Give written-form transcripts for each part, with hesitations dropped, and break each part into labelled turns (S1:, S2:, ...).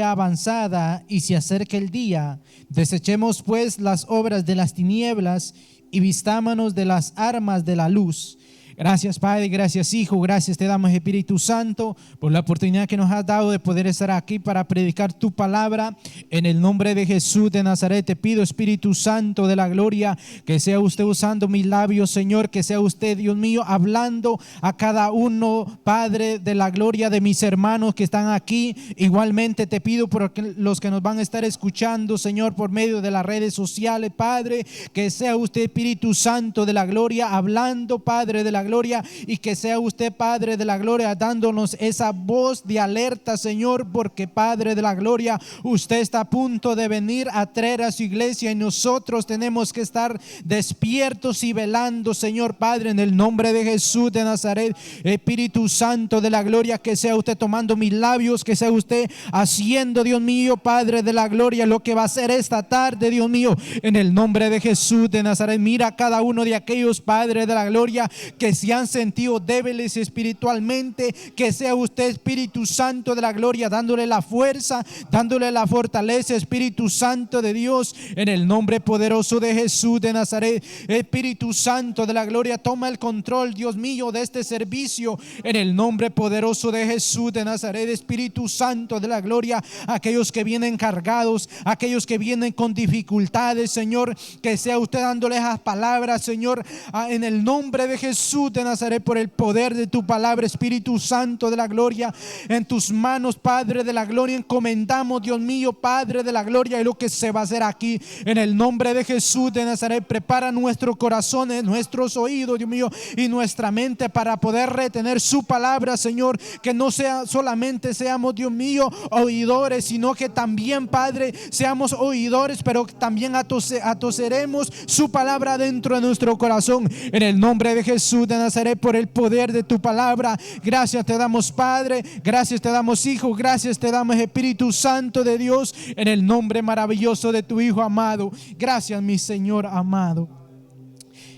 S1: avanzada y se acerca el día. Desechemos pues las obras de las tinieblas y vistámonos de las armas de la luz. Gracias Padre, gracias Hijo, gracias te damos Espíritu Santo por la oportunidad que nos has dado de poder estar aquí para predicar tu palabra. En el nombre de Jesús de Nazaret te pido, Espíritu Santo de la gloria, que sea usted usando mis labios, Señor, que sea usted, Dios mío, hablando a cada uno, Padre de la gloria, de mis hermanos que están aquí. Igualmente te pido por los que nos van a estar escuchando, Señor, por medio de las redes sociales, Padre, que sea usted, Espíritu Santo de la gloria, hablando, Padre de la gloria, y que sea usted, Padre de la gloria, dándonos esa voz de alerta, Señor, porque Padre de la gloria, usted está a punto de venir a traer a su iglesia y nosotros tenemos que estar despiertos y velando, Señor Padre, en el nombre de Jesús de Nazaret. Espíritu Santo de la gloria, que sea usted tomando mis labios, que sea usted haciendo, Dios mío, Padre de la gloria, lo que va a hacer esta tarde, Dios mío, en el nombre de Jesús de Nazaret. Mira a cada uno de aquellos, Padre de la gloria, que se han sentido débiles espiritualmente, que sea usted, Espíritu Santo de la gloria, dándole la fuerza, dándole la fortaleza, Espíritu Santo de Dios, en el nombre poderoso de Jesús de Nazaret. Espíritu Santo de la gloria, toma el control, Dios mío, de este servicio, en el nombre poderoso de Jesús de Nazaret. Espíritu Santo de la gloria, aquellos que vienen cargados, aquellos que vienen con dificultades, Señor, que sea usted dándole esas palabras, Señor, en el nombre de Jesús de Nazaret, por el poder de tu palabra. Espíritu Santo de la gloria, en tus manos, Padre de la gloria, encomendamos, Dios mío, Padre de la gloria, y lo que se va a hacer aquí, en el nombre de Jesús de Nazaret. Prepara nuestros corazones, nuestros oídos, Dios mío, y nuestra mente para poder retener su palabra, Señor, que no sea solamente seamos, Dios mío, oidores, sino que también, Padre, seamos oidores, pero también atoseremos su palabra dentro de nuestro corazón, en el nombre de Jesús de Nazaret, por el poder de tu palabra. Gracias te damos, Padre, gracias te damos, Hijo, gracias te damos, Espíritu Santo de Dios, en el nombre maravilloso de tu Hijo amado. Gracias, mi Señor amado.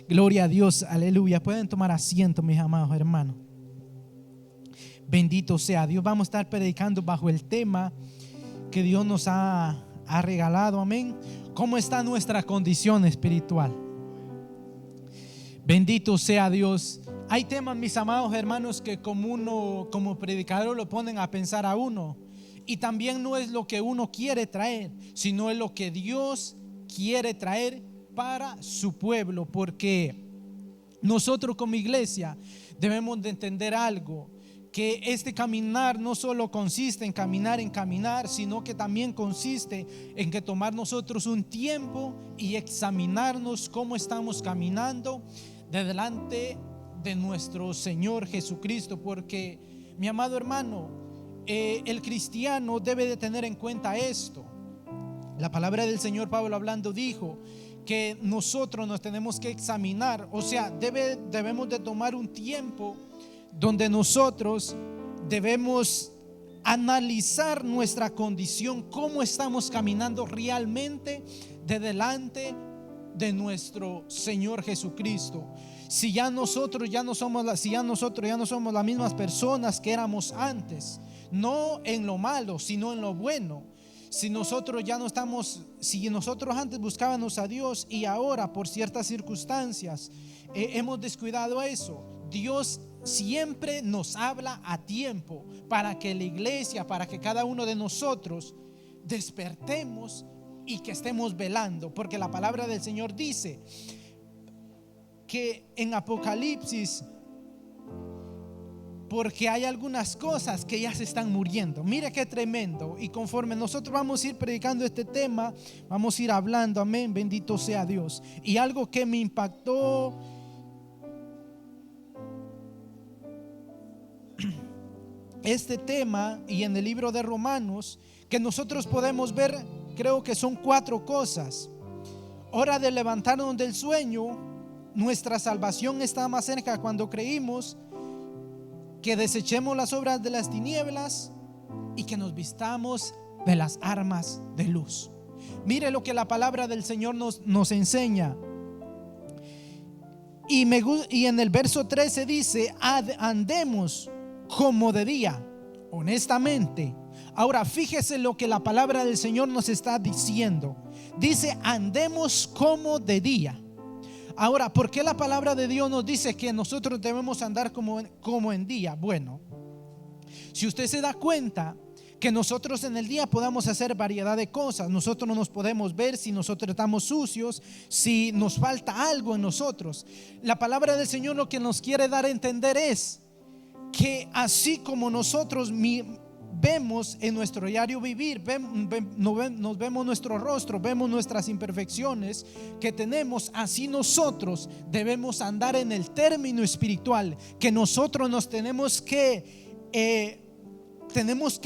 S1: Gloria a Dios, aleluya. Pueden tomar asiento, mis amados hermanos. Bendito sea Dios. Vamos a estar predicando bajo el tema que Dios nos ha regalado, amén. ¿Cómo está nuestra condición espiritual? Bendito sea Dios. Hay temas, mis amados hermanos, que como predicador lo ponen a pensar a uno, y también no es lo que uno quiere traer, sino es lo que Dios quiere traer para su pueblo, porque nosotros como iglesia debemos de entender algo, que este caminar no solo consiste en caminar, sino que también consiste en que tomar nosotros un tiempo y examinarnos cómo estamos caminando de delante de nuestro Señor Jesucristo. Porque, mi amado hermano, el cristiano debe de tener en cuenta esto. La palabra del Señor Pablo hablando dijo que nosotros nos tenemos que examinar, o sea, debemos de tomar un tiempo donde nosotros debemos analizar nuestra condición, cómo estamos caminando realmente de delante de nuestro Señor Jesucristo. Si ya nosotros ya no somos las mismas personas que éramos antes, no en lo malo, sino en lo bueno. Si nosotros antes buscábamos a Dios y ahora por ciertas circunstancias hemos descuidado eso, Dios siempre nos habla a tiempo para que la iglesia, para que cada uno de nosotros despertemos y que estemos velando, porque la palabra del Señor dice que en Apocalipsis, porque hay algunas cosas que ya se están muriendo. Mire qué tremendo. Y conforme nosotros vamos a ir predicando este tema, vamos a ir hablando, amén, bendito sea Dios. Y algo que me impactó este tema, y en el libro de Romanos, que nosotros podemos ver, creo que son 4 cosas. Hora de levantarnos del sueño. Nuestra salvación está más cerca cuando creímos. Que desechemos las obras de las tinieblas y que nos vistamos de las armas de luz. Mire lo que la palabra del Señor nos enseña. Y en el verso 13 dice: andemos como de día, honestamente, Ahora fíjese lo que la palabra del Señor nos está diciendo. Dice: andemos como de día. Ahora, ¿por qué la palabra de Dios nos dice que nosotros debemos andar como en día? Bueno, si usted se da cuenta que nosotros en el día podamos hacer variedad de cosas, nosotros nos podemos ver si nosotros estamos sucios, si nos falta algo en nosotros. La palabra del Señor lo que nos quiere dar a entender es que así como nosotros vemos en nuestro diario vivir, nos vemos nuestro rostro, vemos nuestras imperfecciones que tenemos, así nosotros debemos andar en el término espiritual, que nosotros nos tenemos que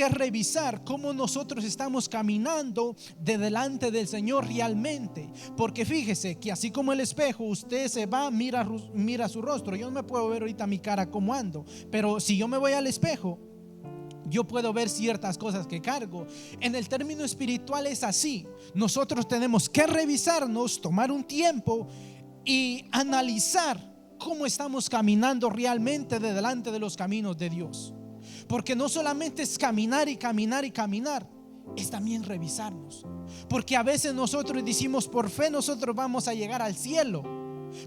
S1: revisar cómo nosotros estamos caminando de delante del Señor realmente. Porque fíjese que así como el espejo, usted se va, mira su rostro. Yo no me puedo ver ahorita mi cara como ando, pero si yo me voy al espejo, yo puedo ver ciertas cosas que cargo. En el término espiritual es así. Nosotros tenemos que revisarnos, tomar un tiempo y analizar cómo estamos caminando realmente de delante de los caminos de Dios. Porque no solamente es caminar y caminar y caminar, es también revisarnos. Porque a veces nosotros decimos: por fe nosotros vamos a llegar al cielo,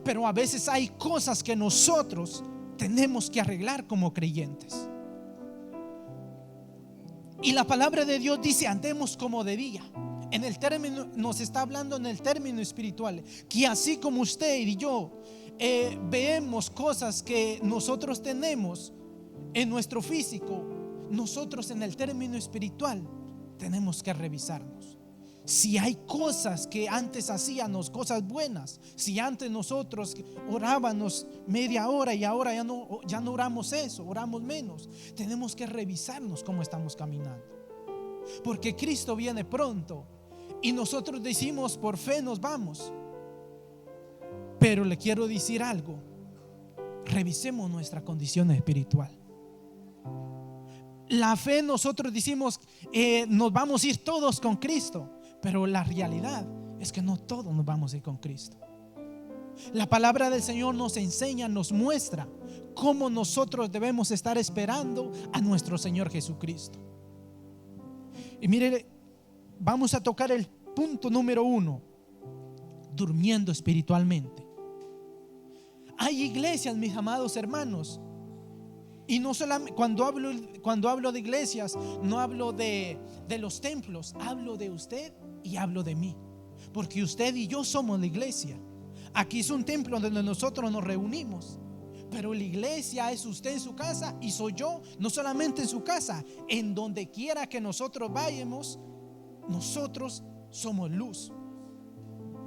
S1: pero a veces hay cosas que nosotros tenemos que arreglar como creyentes. Y la palabra de Dios dice: andemos como de día. En el término, nos está hablando en el término espiritual, que así como usted y yo vemos cosas que nosotros tenemos en nuestro físico, nosotros en el término espiritual tenemos que revisarnos. Si hay cosas que antes hacíamos, cosas buenas, si antes nosotros orábamos media hora y ahora ya no oramos eso, oramos menos, tenemos que revisarnos cómo estamos caminando. Porque Cristo viene pronto y nosotros decimos: por fe nos vamos. Pero le quiero decir algo: revisemos nuestra condición espiritual. La fe, nosotros decimos nos vamos a ir todos con Cristo, pero la realidad es que no todos nos vamos a ir con Cristo. La palabra del Señor nos enseña, nos muestra cómo nosotros debemos estar esperando a nuestro Señor Jesucristo. Y mire, vamos a tocar el punto número 1: durmiendo espiritualmente. Hay iglesias, mis amados hermanos, y no solamente cuando hablo de iglesias, no hablo de los templos, hablo de usted y hablo de mí. Porque usted y yo somos la iglesia. Aquí es un templo donde nosotros nos reunimos, pero la iglesia es usted en su casa y soy yo, no solamente en su casa, en donde quiera que nosotros vayamos, nosotros somos luz.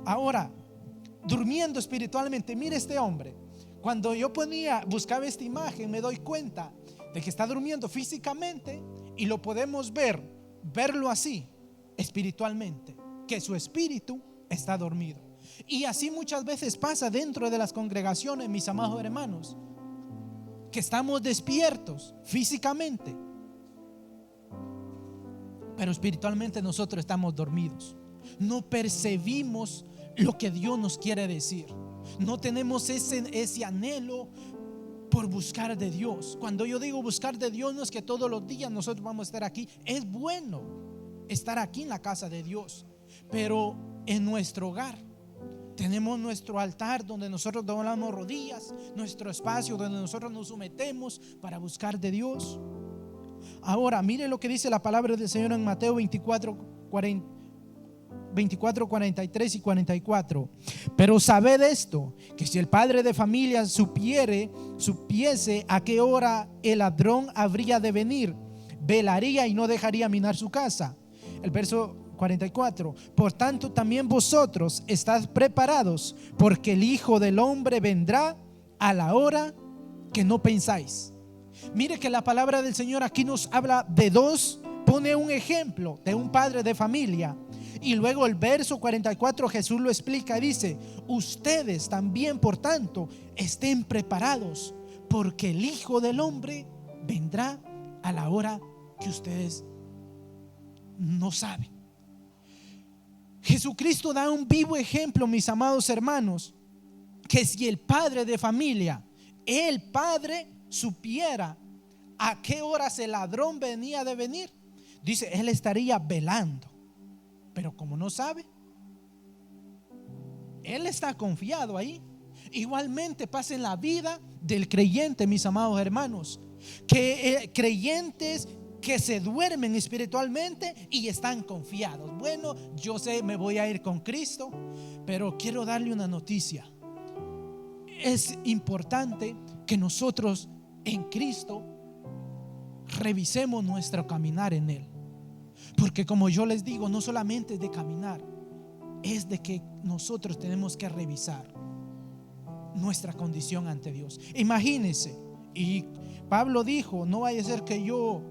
S1: Ahora, durmiendo espiritualmente, mire este hombre. Cuando yo buscaba esta imagen, me doy cuenta de que está durmiendo físicamente y lo podemos verlo así espiritualmente, que su espíritu está dormido. Y así muchas veces pasa dentro de las congregaciones, mis amados hermanos, que estamos despiertos físicamente, pero espiritualmente nosotros estamos dormidos. No percibimos lo que Dios nos quiere decir. No tenemos ese anhelo por buscar de Dios. Cuando yo digo buscar de Dios, no es que todos los días nosotros vamos a estar aquí. Es bueno estar aquí en la casa de Dios, pero en nuestro hogar tenemos nuestro altar donde nosotros doblamos rodillas, nuestro espacio donde nosotros nos sometemos para buscar de Dios. Ahora mire lo que dice la palabra del Señor en Mateo 24, 43 y 44. Pero sabed esto, que si el padre de familia supiese a qué hora el ladrón habría de venir, velaría y no dejaría minar su casa. El verso 44: por tanto también vosotros estad preparados, porque el Hijo del Hombre vendrá a la hora que no pensáis. Mire que la palabra del Señor aquí nos habla de dos. Pone un ejemplo de un padre de familia, y luego el verso 44 Jesús lo explica y dice: ustedes también, por tanto, estén preparados, porque el Hijo del Hombre vendrá a la hora que ustedes no saben. Jesucristo da un vivo ejemplo, mis amados hermanos, que si el padre de familia, el padre, supiera a qué horas el ladrón venía de venir, dice, él estaría velando. Pero como no sabe, él está confiado ahí. Igualmente pasa en la vida del creyente, mis amados hermanos, que creyentes que se duermen espiritualmente y están confiados. Bueno, yo sé, me voy a ir con Cristo, pero quiero darle una noticia. Es importante que nosotros en Cristo revisemos nuestro caminar en Él, porque como yo les digo, no solamente es de caminar, es de que nosotros tenemos que revisar nuestra condición ante Dios. Imagínense, y Pablo dijo, no vaya a ser que yo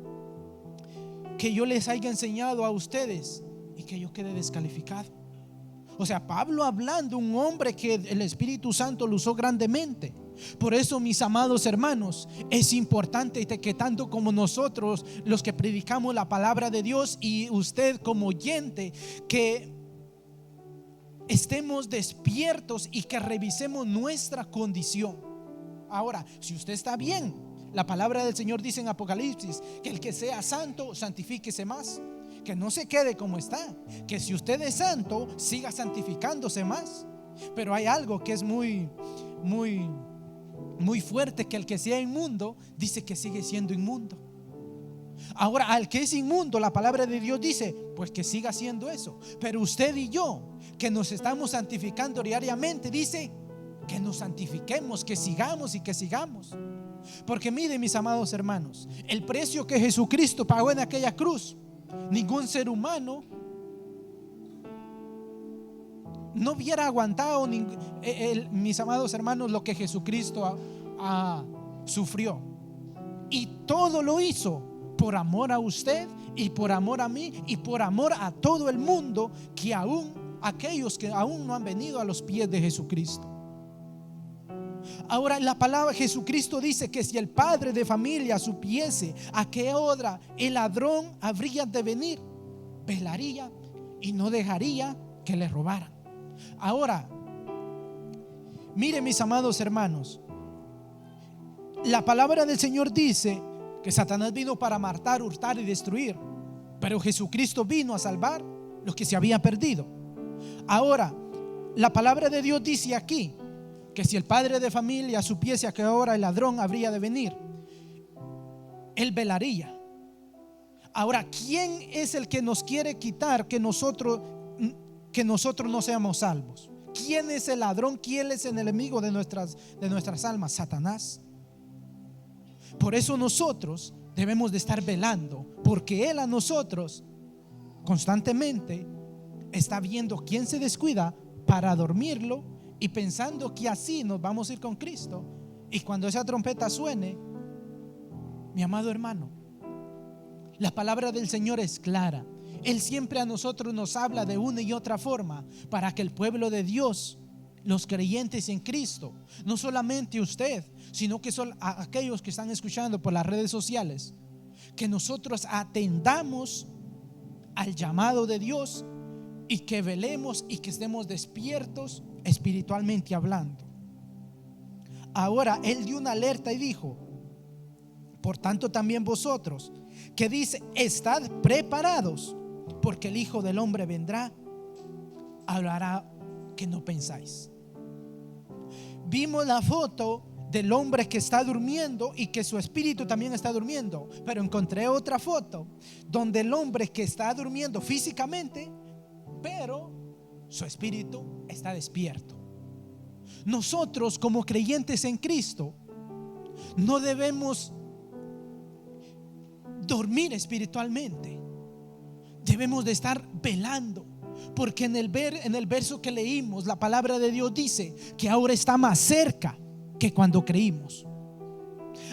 S1: les haya enseñado a ustedes y que yo quede descalificado. O sea, Pablo hablando, un hombre que el Espíritu Santo lo usó grandemente. Por eso, mis amados hermanos, es importante que tanto como nosotros, los que predicamos la palabra de Dios, y usted como oyente, que estemos despiertos y que revisemos nuestra condición. Ahora, si usted está bien, la palabra del Señor dice en Apocalipsis que el que sea santo, santifíquese más. Que no se quede como está, que si usted es santo, siga santificándose más. Pero hay algo que es muy fuerte, que el que sea inmundo dice que sigue siendo inmundo. Ahora, al que es inmundo, la palabra de Dios dice pues que siga haciendo eso. Pero usted y yo, que nos estamos santificando diariamente, dice que nos santifiquemos, que sigamos y que sigamos. Porque miren, mis amados hermanos, el precio que Jesucristo pagó en aquella cruz, ningún ser humano no hubiera aguantado, mis amados hermanos, lo que Jesucristo sufrió. Y todo lo hizo por amor a usted y por amor a mí y por amor a todo el mundo, que aún aquellos que aún no han venido a los pies de Jesucristo. Ahora, la palabra Jesucristo dice que si el padre de familia supiese a qué hora el ladrón habría de venir, velaría y no dejaría que le robaran. Ahora, miren, mis amados hermanos, la palabra del Señor dice que Satanás vino para matar, hurtar y destruir, pero Jesucristo vino a salvar los que se habían perdido. Ahora, la palabra de Dios dice aquí que si el padre de familia supiese a qué hora el ladrón habría de venir, él velaría. Ahora, ¿quién es el que nos quiere quitar que nosotros no seamos salvos? ¿Quién es el ladrón? ¿Quién es el enemigo de nuestras almas? Satanás. Por eso nosotros debemos de estar velando, porque él a nosotros constantemente está viendo quién se descuida para dormirlo, y pensando que así nos vamos a ir con Cristo. Y cuando esa trompeta suene, mi amado hermano, la palabra del Señor es clara. Él siempre a nosotros nos habla de una y otra forma, para que el pueblo de Dios, los creyentes en Cristo, no solamente usted, sino que son aquellos que están escuchando por las redes sociales, que nosotros atendamos al llamado de Dios y que velemos y que estemos despiertos espiritualmente hablando. Ahora él dio una alerta y dijo: por tanto también vosotros, que dice, estad preparados, porque el Hijo del Hombre vendrá, hablará que no pensáis. Vimos la foto del hombre que está durmiendo y que su espíritu también está durmiendo, pero encontré otra foto donde el hombre que está durmiendo físicamente, pero su espíritu está despierto. Nosotros como creyentes en Cristo no debemos dormir espiritualmente, debemos de estar velando, porque en el verso que leímos, la palabra de Dios dice que ahora está más cerca que cuando creímos.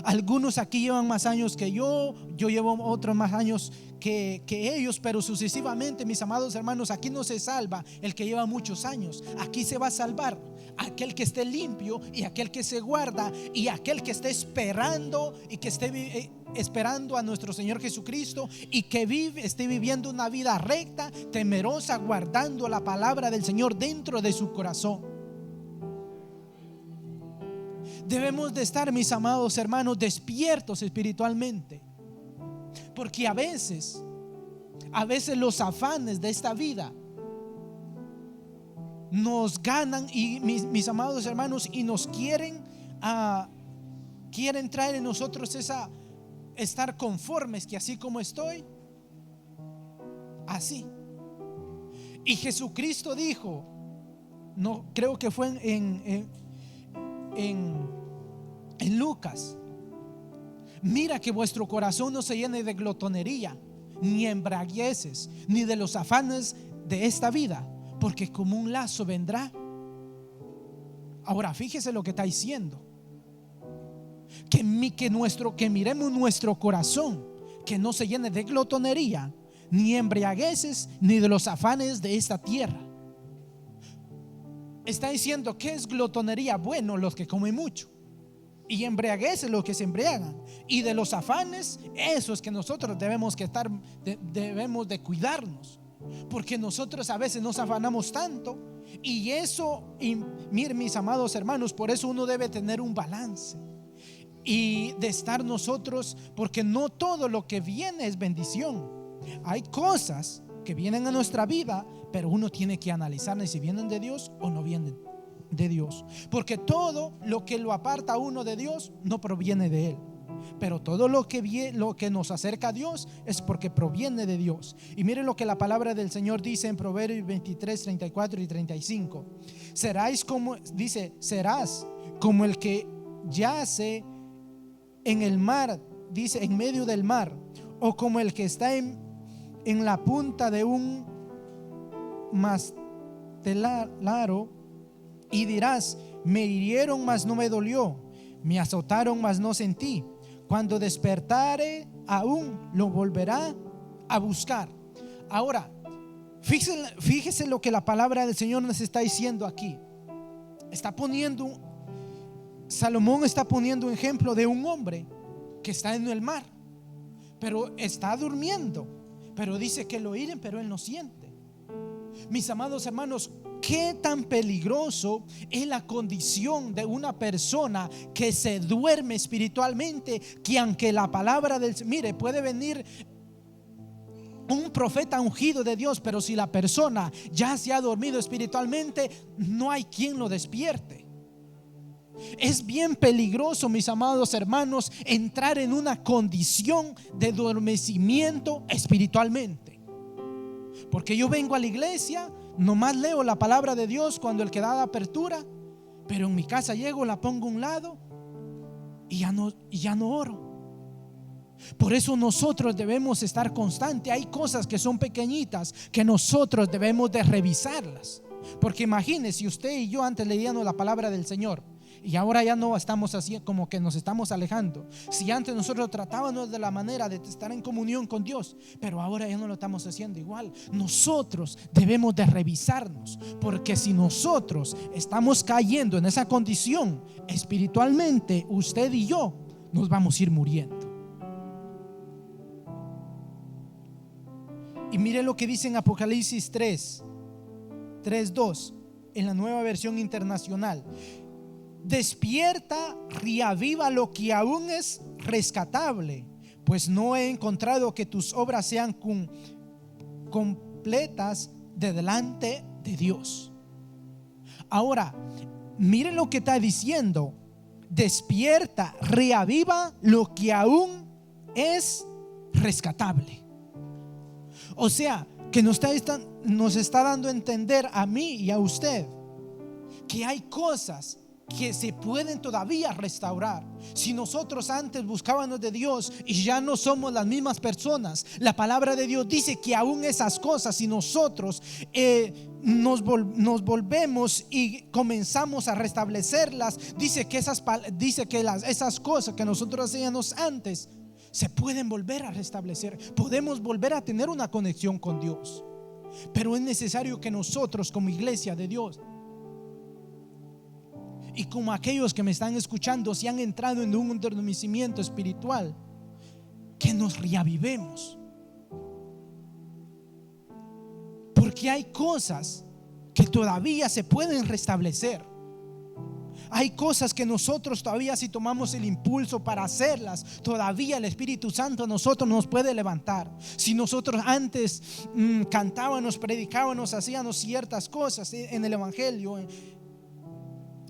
S1: Algunos aquí llevan más años que yo llevo otros más años que ellos, pero sucesivamente, mis amados hermanos, aquí no se salva el que lleva muchos años. Aquí se va a salvar aquel que esté limpio y aquel que se guarda y aquel que esté esperando y que esté esperando a nuestro Señor Jesucristo y que esté viviendo una vida recta, temerosa, guardando la palabra del Señor dentro de su corazón. Debemos de estar, mis amados hermanos, despiertos espiritualmente, porque a veces A veces los afanes de esta vida nos ganan, y mis amados hermanos, y nos quieren traer en nosotros esa estar conformes, que así como estoy, así. Y Jesucristo dijo, no creo que fue en Lucas: mira que vuestro corazón no se llene de glotonería, ni embriagueces, ni de los afanes de esta vida, porque como un lazo vendrá. Ahora fíjese lo que está diciendo: que miremos nuestro corazón, que no se llene de glotonería, ni embriagueces, ni de los afanes de esta tierra. Está diciendo, ¿qué es glotonería? Bueno, los que comen mucho. Y embriagueces, los que se embriagan. Y de los afanes, esos que nosotros debemos de cuidarnos, porque nosotros a veces nos afanamos tanto. Y eso, miren mis amados hermanos, por eso uno debe tener un balance y de estar nosotros, porque no todo lo que viene es bendición. Hay cosas que vienen a nuestra vida, pero uno tiene que analizar si vienen de Dios o no vienen de Dios, porque todo lo que lo aparta a uno de Dios no proviene de Él, pero todo lo que nos acerca a Dios es porque proviene de Dios. Y miren lo que la palabra del Señor dice en Proverbios 23, 34 y 35. Serás como el que yace en el mar, dice, en medio del mar, o como el que está en la punta de un mastelaro, y dirás: me hirieron, mas no me dolió, me azotaron, mas no sentí. Cuando despertare, aún lo volverá a buscar. Ahora, fíjese lo que la palabra del Señor nos está diciendo aquí. Salomón está poniendo un ejemplo de un hombre que está en el mar, pero está durmiendo, pero dice que lo hieren, pero él no siente. Mis amados hermanos, qué tan peligroso es la condición de una persona que se duerme espiritualmente, que aunque la palabra mire, puede venir un profeta ungido de Dios, pero si la persona ya se ha dormido espiritualmente, no hay quien lo despierte. Es bien peligroso, mis amados hermanos, entrar en una condición de adormecimiento espiritualmente. Porque yo vengo a la iglesia, nomás leo la palabra de Dios cuando el que da la apertura, pero en mi casa llego, la pongo a un lado y ya no oro. Por eso nosotros debemos estar constantes. Hay cosas que son pequeñitas que nosotros debemos de revisarlas. Porque imagínese, usted y yo antes leíamos la palabra del Señor y ahora ya no estamos así, como que nos estamos alejando. Si antes nosotros tratábamos de la manera de estar en comunión con Dios, pero ahora ya no lo estamos haciendo igual. Nosotros debemos de revisarnos, porque si nosotros estamos cayendo en esa condición espiritualmente, usted y yo nos vamos a ir muriendo. Y mire lo que dice en Apocalipsis 3:2 en la Nueva Versión Internacional: despierta, reaviva lo que aún es rescatable, pues no he encontrado que tus obras sean completas de delante de Dios. Ahora, miren lo que está diciendo: despierta, reaviva lo que aún es rescatable. O sea, que nos está dando a entender a mí y a usted que hay cosas que se pueden todavía restaurar. Si nosotros antes buscábamos de Dios y ya no somos las mismas personas, la palabra de Dios dice que aún esas cosas, si nosotros nos volvemos y comenzamos a restablecerlas, dice que esas cosas que nosotros hacíamos antes se pueden volver a restablecer. Podemos volver a tener una conexión con Dios, pero es necesario que nosotros, como iglesia de Dios, y como aquellos que me están escuchando, si han entrado en un adormecimiento espiritual, que nos reavivemos, porque hay cosas que todavía se pueden restablecer. Hay cosas que nosotros todavía, si tomamos el impulso para hacerlas, todavía el Espíritu Santo a nosotros nos puede levantar. Si nosotros antes cantábamos, predicábamos, hacíamos ciertas cosas en el Evangelio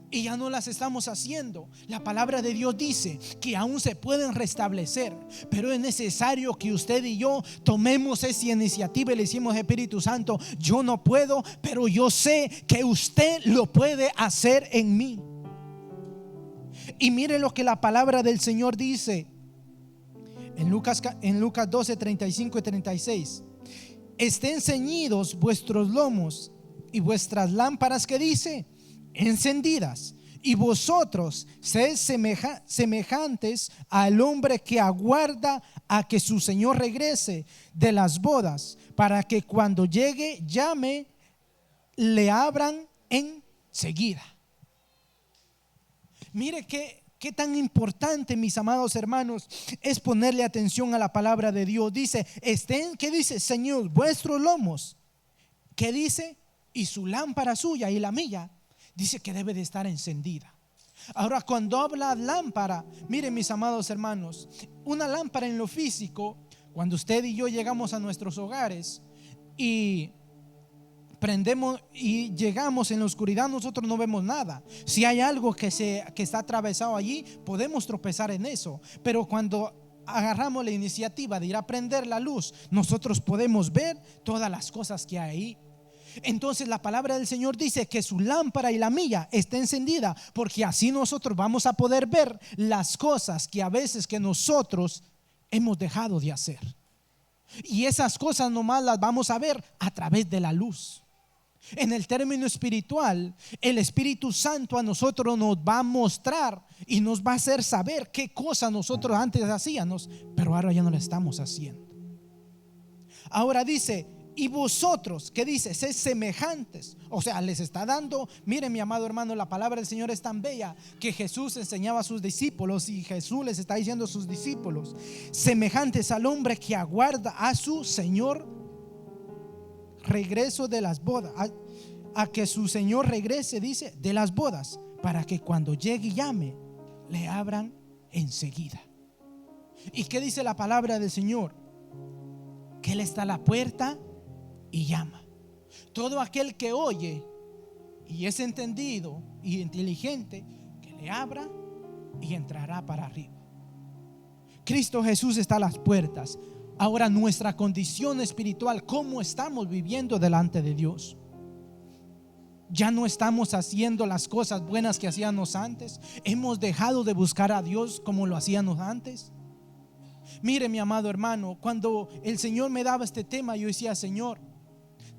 S1: y ya no las estamos haciendo, la palabra de Dios dice que aún se pueden restablecer, pero es necesario que usted y yo tomemos esa iniciativa y le decimos: Espíritu Santo, yo no puedo, pero yo sé que usted lo puede hacer en mí. Y mire lo que la palabra del Señor dice en Lucas 12, 35 y 36. Estén ceñidos vuestros lomos y vuestras lámparas, que dice, encendidas, y vosotros sed semejantes al hombre que aguarda a que su Señor regrese de las bodas, para que cuando llegue llame, le abran enseguida. Mire qué tan importante, mis amados hermanos, es ponerle atención a la palabra de Dios. Dice, ¿qué dice? Señor, vuestros lomos. ¿Qué dice? Y su lámpara suya y la mía, dice que debe de estar encendida. Ahora, cuando habla lámpara, miren, mis amados hermanos, una lámpara en lo físico, cuando usted y yo llegamos a nuestros hogares y prendemos y llegamos en la oscuridad, nosotros no vemos nada. Si hay algo que está atravesado allí, podemos tropezar en eso. Pero cuando agarramos la iniciativa de ir a prender la luz, nosotros podemos ver todas las cosas que hay ahí. Entonces la palabra del Señor dice que su lámpara y la mía está encendida, porque así nosotros vamos a poder ver las cosas que a veces que nosotros hemos dejado de hacer. Y esas cosas nomás las vamos a ver a través de la luz. En el término espiritual, el Espíritu Santo a nosotros nos va a mostrar y nos va a hacer saber qué cosas nosotros antes hacíamos, pero ahora ya no lo estamos haciendo. Ahora dice, y vosotros, ¿qué dice? Sed semejantes. O sea, les está dando, miren, mi amado hermano, la palabra del Señor es tan bella que Jesús enseñaba a sus discípulos, y Jesús les está diciendo a sus discípulos: semejantes al hombre que aguarda a su Señor regreso de las bodas, a que su Señor regrese, dice, de las bodas, para que cuando llegue y llame, le abran enseguida. ¿Y qué dice la palabra del Señor? Que Él está a la puerta y llama. Todo aquel que oye y es entendido y inteligente, que le abra y entrará para arriba. Cristo Jesús está a las puertas. Ahora, nuestra condición espiritual, ¿cómo estamos viviendo delante de Dios? Ya no estamos haciendo las cosas buenas que hacíamos antes. Hemos dejado de buscar a Dios como lo hacíamos antes. Mire, mi amado hermano, cuando el Señor me daba este tema, yo decía: Señor,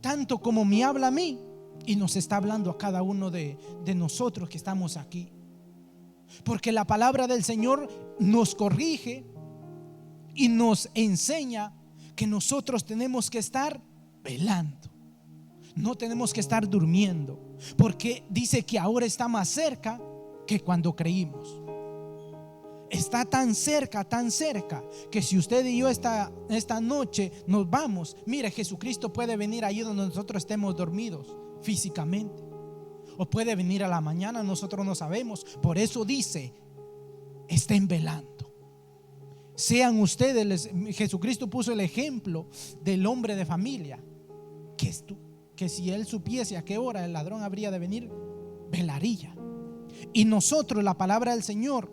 S1: tanto como me habla a mí, y nos está hablando a cada uno de nosotros que estamos aquí, porque la palabra del Señor nos corrige y nos enseña que nosotros tenemos que estar velando, no tenemos que estar durmiendo, porque dice que ahora está más cerca que cuando creímos. Está tan cerca, que si usted y yo esta noche nos vamos, mire, Jesucristo puede venir ahí donde nosotros estemos dormidos físicamente, o puede venir a la mañana, nosotros no sabemos. Por eso dice: estén velando. Sean ustedes, Jesucristo puso el ejemplo del hombre de familia, que si él supiese a qué hora el ladrón habría de venir, velaría. Y nosotros, la palabra del Señor,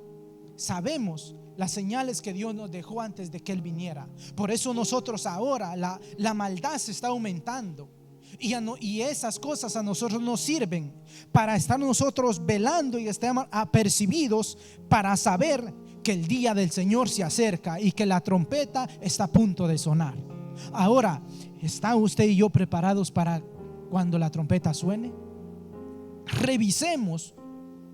S1: sabemos las señales que Dios nos dejó antes de que Él viniera. Por eso nosotros ahora, la maldad se está aumentando, y esas cosas a nosotros nos sirven para estar nosotros velando y estemos apercibidos para saber que el día del Señor se acerca y que la trompeta está a punto de sonar. Ahora, ¿está usted y yo preparados para cuando la trompeta suene? Revisemos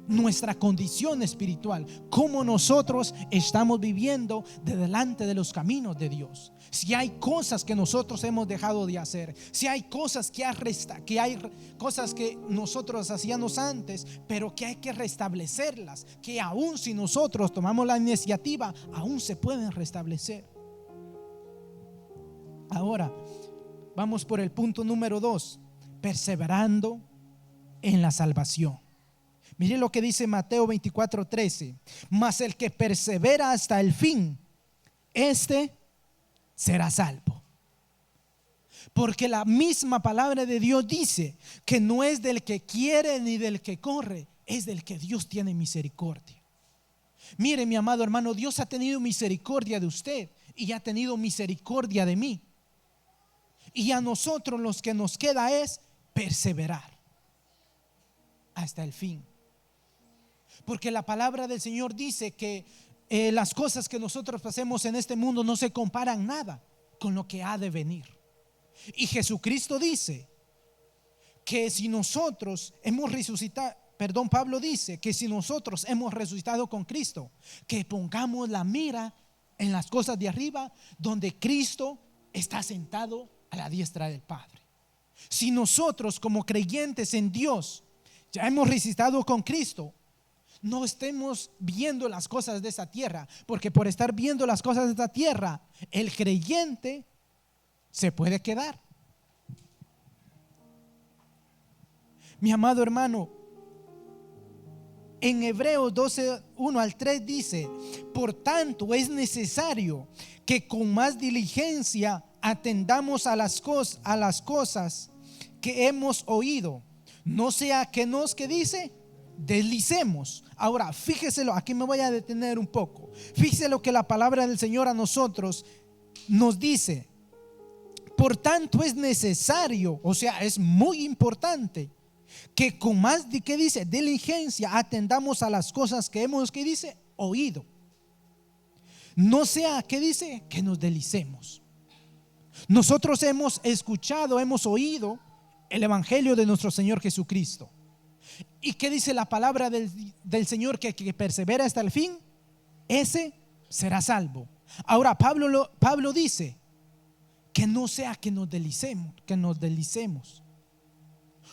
S1: nuestra condición espiritual, cómo nosotros estamos viviendo de delante de los caminos de Dios. Si hay cosas que nosotros hemos dejado de hacer, si hay cosas que hay cosas que nosotros hacíamos antes, pero que hay que restablecerlas, que aún si nosotros tomamos la iniciativa, aún se pueden restablecer. Ahora vamos por el punto número 2: perseverando en la salvación. Mire lo que dice Mateo 24:13. Mas el que persevera hasta el fin, este será salvo. Porque la misma palabra de Dios dice que no es del que quiere ni del que corre, es del que Dios tiene misericordia. Mire, mi amado hermano, Dios ha tenido misericordia de usted y ha tenido misericordia de mí. Y a nosotros los que nos queda es perseverar hasta el fin. Porque la palabra del Señor dice que las cosas que nosotros pasemos en este mundo no se comparan nada con lo que ha de venir. Y Jesucristo dice que si nosotros hemos resucitado, Pablo dice que si nosotros hemos resucitado con Cristo, que pongamos la mira en las cosas de arriba, donde Cristo está sentado a la diestra del Padre. Si nosotros como creyentes en Dios ya hemos resucitado con Cristo, no estemos viendo las cosas de esta tierra, porque por estar viendo las cosas de esta tierra, el creyente se puede quedar. Mi amado hermano, en Hebreos 12:1-3 dice: por tanto es necesario que con más diligencia atendamos a las cosas que hemos oído, no sea que nos, que dice, deslicemos. Ahora fíjese, aquí me voy a detener un poco. Fíjese lo que la palabra del Señor a nosotros nos dice. Por tanto es necesario, o sea, es muy importante que con más, ¿qué dice? Diligencia atendamos a las cosas que hemos, ¿qué dice? Oído. No sea, ¿qué dice? Que nos deslicemos. Nosotros hemos escuchado, hemos oído el evangelio de nuestro Señor Jesucristo. ¿Y qué dice la palabra del Señor? Que persevera hasta el fin, ese será salvo. Ahora Pablo dice que no sea que nos deslicemos.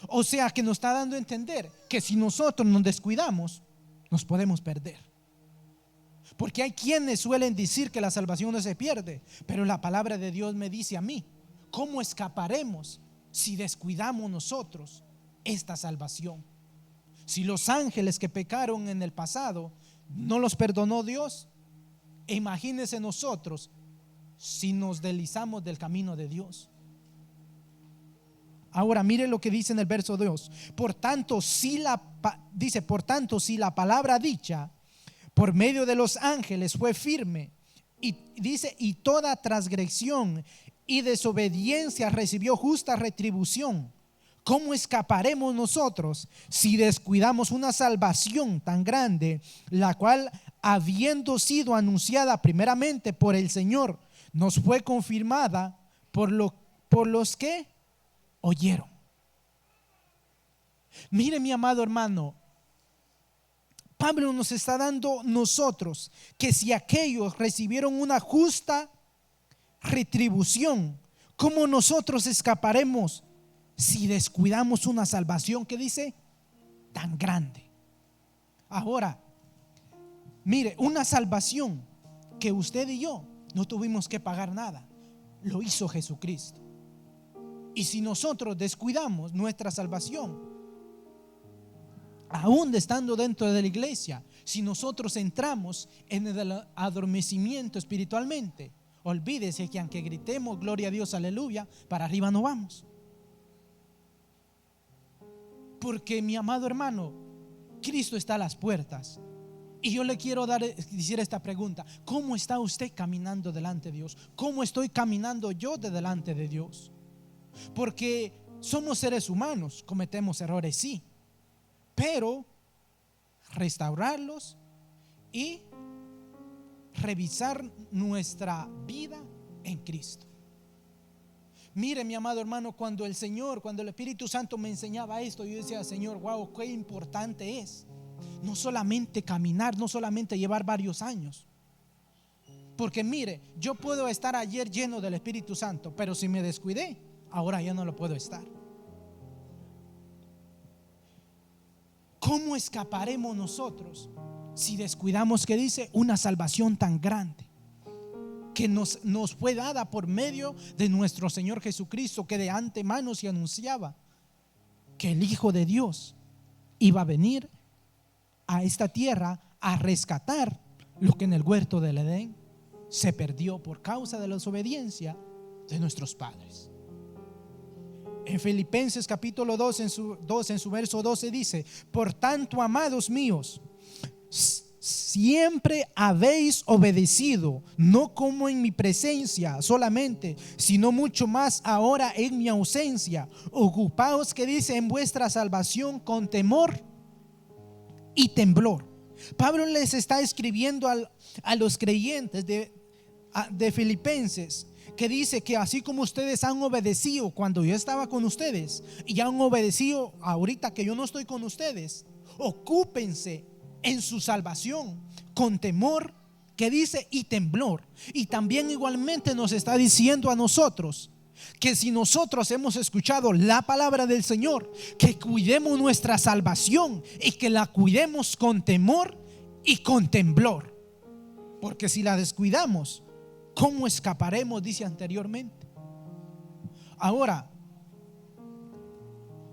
S1: O sea, que nos está dando a entender que si nosotros nos descuidamos, nos podemos perder. Porque hay quienes suelen decir que la salvación no se pierde, pero la palabra de Dios me dice a mí: ¿cómo escaparemos si descuidamos nosotros esta salvación? Si los ángeles que pecaron en el pasado no los perdonó Dios, imagínense nosotros si nos deslizamos del camino de Dios. Ahora mire lo que dice en el verso 2. Por tanto, si la palabra dicha por medio de los ángeles fue firme, y dice, y toda transgresión y desobediencia recibió justa retribución, ¿cómo escaparemos nosotros si descuidamos una salvación tan grande, la cual, habiendo sido anunciada primeramente por el Señor, nos fue confirmada por los que oyeron? Mire, mi amado hermano, Pablo nos está dando nosotros que si aquellos recibieron una justa retribución, ¿cómo nosotros escaparemos si descuidamos una salvación que dice tan grande? Ahora, mire, una salvación que usted y yo no tuvimos que pagar nada, lo hizo Jesucristo. Y si nosotros descuidamos nuestra salvación, aún estando dentro de la iglesia, si nosotros entramos en el adormecimiento espiritualmente, olvídese que aunque gritemos gloria a Dios, aleluya, para arriba no vamos. Porque, mi amado hermano, Cristo está a las puertas. Y yo le quiero decir esta pregunta: ¿cómo está usted caminando delante de Dios? ¿Cómo estoy caminando yo delante de Dios? Porque somos seres humanos, cometemos errores, sí, pero restaurarlos y revisar nuestra vida en Cristo. Mire, mi amado hermano, cuando el Espíritu Santo me enseñaba esto, yo decía: Señor, wow, qué importante es no solamente caminar, no solamente llevar varios años. Porque mire, yo puedo estar ayer lleno del Espíritu Santo, pero si me descuidé, ahora ya no lo puedo estar. ¿Cómo escaparemos nosotros si descuidamos, que dice, una salvación tan grande que nos fue dada por medio de nuestro Señor Jesucristo, que de antemano se anunciaba que el Hijo de Dios iba a venir a esta tierra a rescatar lo que en el huerto del Edén se perdió por causa de la desobediencia de nuestros padres. En Filipenses capítulo 2 en su verso 12 dice: por tanto, amados míos, siempre habéis obedecido, no como en mi presencia solamente, sino mucho más ahora en mi ausencia. Ocupaos, que dice, en vuestra salvación con temor y temblor. Pablo les está escribiendo a los creyentes de Filipenses, que dice que así como ustedes han obedecido cuando yo estaba con ustedes y han obedecido ahorita que yo no estoy con ustedes, ocúpense en su salvación con temor, que dice, y temblor. Y también igualmente nos está diciendo a nosotros que si nosotros hemos escuchado la palabra del Señor, que cuidemos nuestra salvación y que la cuidemos con temor y con temblor, porque si la descuidamos, ¿cómo escaparemos? Dice anteriormente. Ahora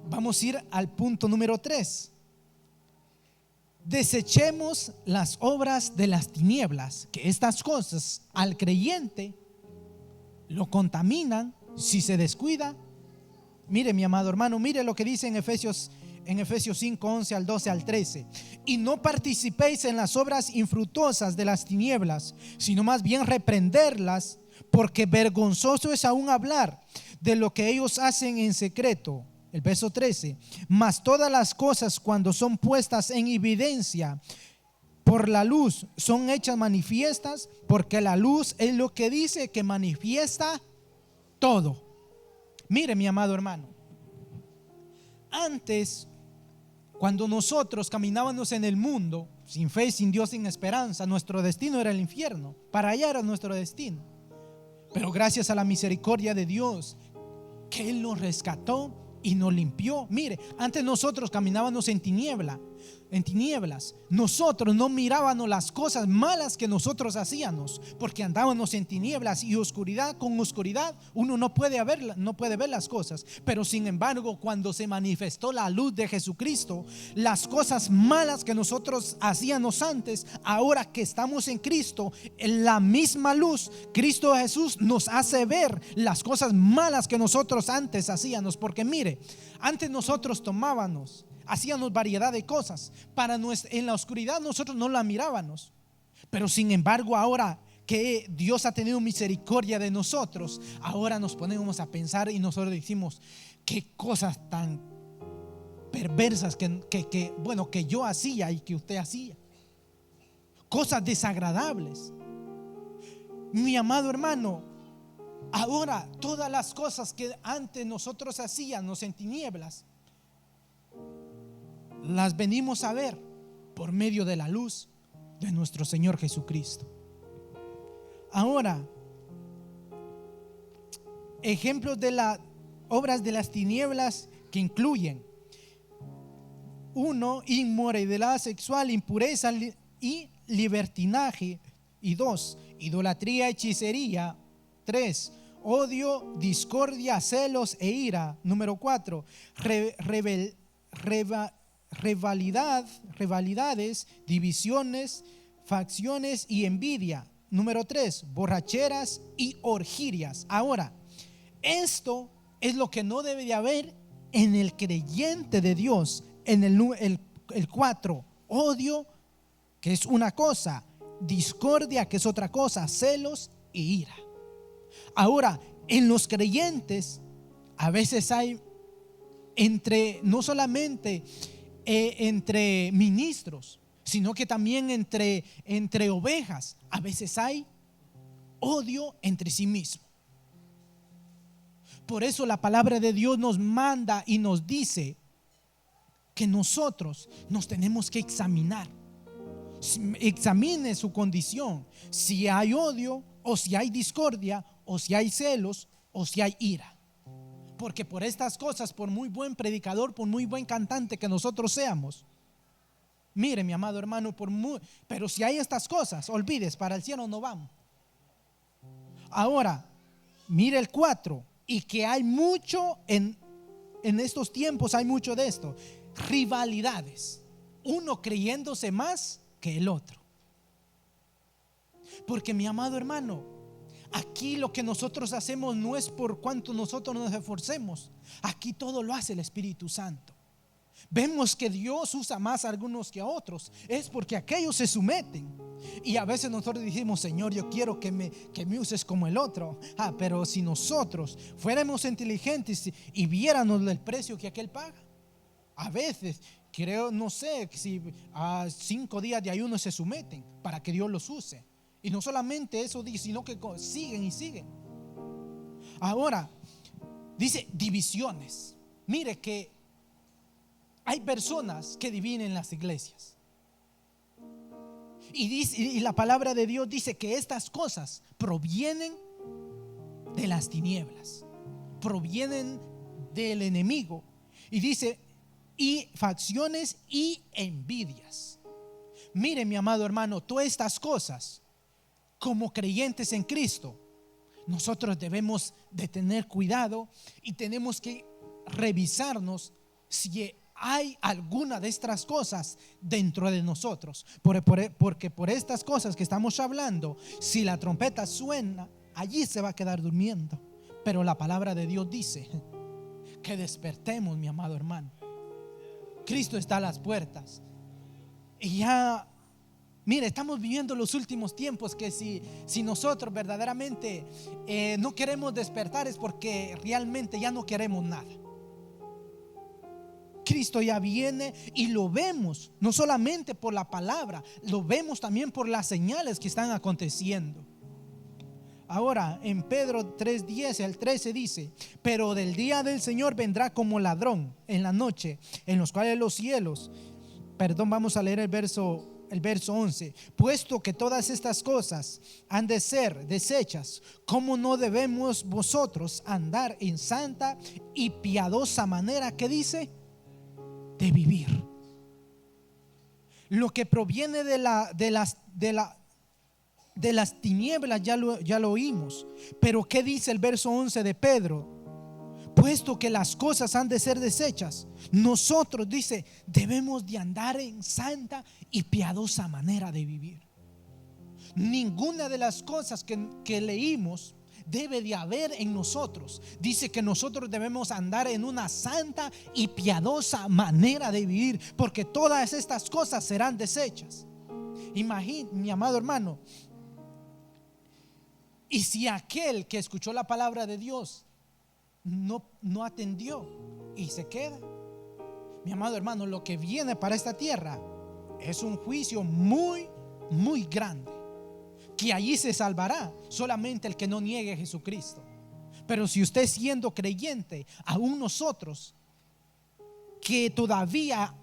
S1: vamos a ir al punto número 3. Desechemos las obras de las tinieblas, que estas cosas al creyente lo contaminan si se descuida. Mire, mi amado hermano, mire lo que dice en Efesios 5, 11 al 12 al 13. Y no participéis en las obras infructuosas de las tinieblas, sino más bien reprenderlas, porque vergonzoso es aún hablar de lo que ellos hacen en secreto. El verso 13: mas todas las cosas, cuando son puestas en evidencia por la luz, son hechas manifiestas, porque la luz es lo que dice que manifiesta todo. Mire, mi amado hermano, antes, cuando nosotros caminábamos en el mundo sin fe, sin Dios, sin esperanza, nuestro destino era el infierno. Para allá era nuestro destino. Pero gracias a la misericordia de Dios, que Él nos rescató y nos limpió. Mire, antes nosotros caminábamos en tinieblas. Nosotros no mirábamos las cosas malas que nosotros hacíamos, porque andábamos en tinieblas y oscuridad. Con oscuridad uno no puede ver las cosas. Pero sin embargo, cuando se manifestó la luz de Jesucristo, las cosas malas que nosotros hacíamos antes, ahora que estamos en Cristo, en la misma luz, Cristo Jesús nos hace ver las cosas malas que nosotros antes hacíamos. Porque mire, antes nosotros hacíamos variedad de cosas. En la oscuridad nosotros no la mirábamos. Pero sin embargo, ahora que Dios ha tenido misericordia de nosotros, ahora nos ponemos a pensar y nosotros decimos: qué cosas tan perversas que yo hacía y que usted hacía. Cosas desagradables. Mi amado hermano, ahora todas las cosas que antes nosotros hacíamos en tinieblas, las venimos a ver por medio de la luz de nuestro Señor Jesucristo. Ahora, ejemplos de las obras de las tinieblas que incluyen: 1. Inmoralidad sexual, impureza y libertinaje. Y 2. Idolatría, hechicería. 3. Odio, discordia, celos e ira. Número 4. Rivalidades, divisiones, facciones y envidia. Número 3, borracheras y orgías. Ahora, esto es lo que no debe de haber en el creyente de Dios. En el 4, odio, que es una cosa; discordia, que es otra cosa; celos e ira. Ahora, en los creyentes a veces hay no solamente entre ministros, sino que también entre ovejas, a veces hay odio entre sí mismo. Por eso la palabra de Dios nos manda y nos dice que nosotros nos tenemos que examinar. Examine su condición, si hay odio, o si hay discordia, o si hay celos, o si hay ira. Porque por estas cosas, por muy buen predicador, por muy buen cantante que nosotros seamos, mire, mi amado hermano, pero si hay estas cosas, olvides, para el cielo no vamos. Ahora, mire el 4, y que hay mucho en estos tiempos, hay mucho de esto: rivalidades. uno creyéndose más que el otro. Porque mi amado hermano, aquí lo que nosotros hacemos no es por cuanto nosotros nos esforcemos. Aquí todo lo hace el Espíritu Santo. Vemos que Dios usa más a algunos que a otros. Es porque aquellos se someten. Y a veces nosotros decimos: Señor, yo quiero que me uses como el otro. Pero si nosotros fuéramos inteligentes y viéramos el precio que aquel paga, a veces creo, no sé, si a 5 días de ayuno se someten para que Dios los use. Y no solamente eso, sino que siguen y siguen. Ahora dice divisiones. Mire que hay personas que dividen las iglesias. Y la palabra de Dios dice que estas cosas provienen de las tinieblas, provienen del enemigo. Y dice: y facciones y envidias. Mire, mi amado hermano, todas estas cosas, como creyentes en Cristo, nosotros debemos de tener cuidado y tenemos que revisarnos si hay alguna de estas cosas dentro de nosotros. Porque por estas cosas que estamos hablando, si la trompeta suena, allí se va a quedar durmiendo. Pero la palabra de Dios dice que despertemos, mi amado hermano. Cristo está a las puertas. Y ya, mire, estamos viviendo los últimos tiempos que si nosotros verdaderamente no queremos despertar, es porque realmente ya no queremos nada. Cristo ya viene y lo vemos, no solamente por la palabra, lo vemos también por las señales que están aconteciendo. Ahora en Pedro 3:10 al 13 dice: pero del día del Señor vendrá como ladrón en la noche, en los cuales los cielos, vamos a leer el verso 11: puesto que todas estas cosas han de ser deshechas, ¿cómo no debemos vosotros andar en santa y piadosa manera? ¿Qué dice? De vivir. Lo que proviene de las tinieblas ya lo oímos. Pero ¿qué dice el verso 11 de Pedro? Puesto que las cosas han de ser deshechas, nosotros, dice, debemos de andar en santa y piadosa manera de vivir. Ninguna de las cosas que leímos debe de haber en nosotros. Dice que nosotros debemos andar en una santa y piadosa manera de vivir, porque todas estas cosas serán deshechas. Imagínate, mi amado hermano, y si aquel que escuchó la palabra de Dios no atendió y se queda, mi amado hermano, lo que viene para esta tierra es un juicio muy, muy grande. Que allí se salvará solamente el que no niegue a Jesucristo. Pero si usted, siendo creyente, aún nosotros que todavía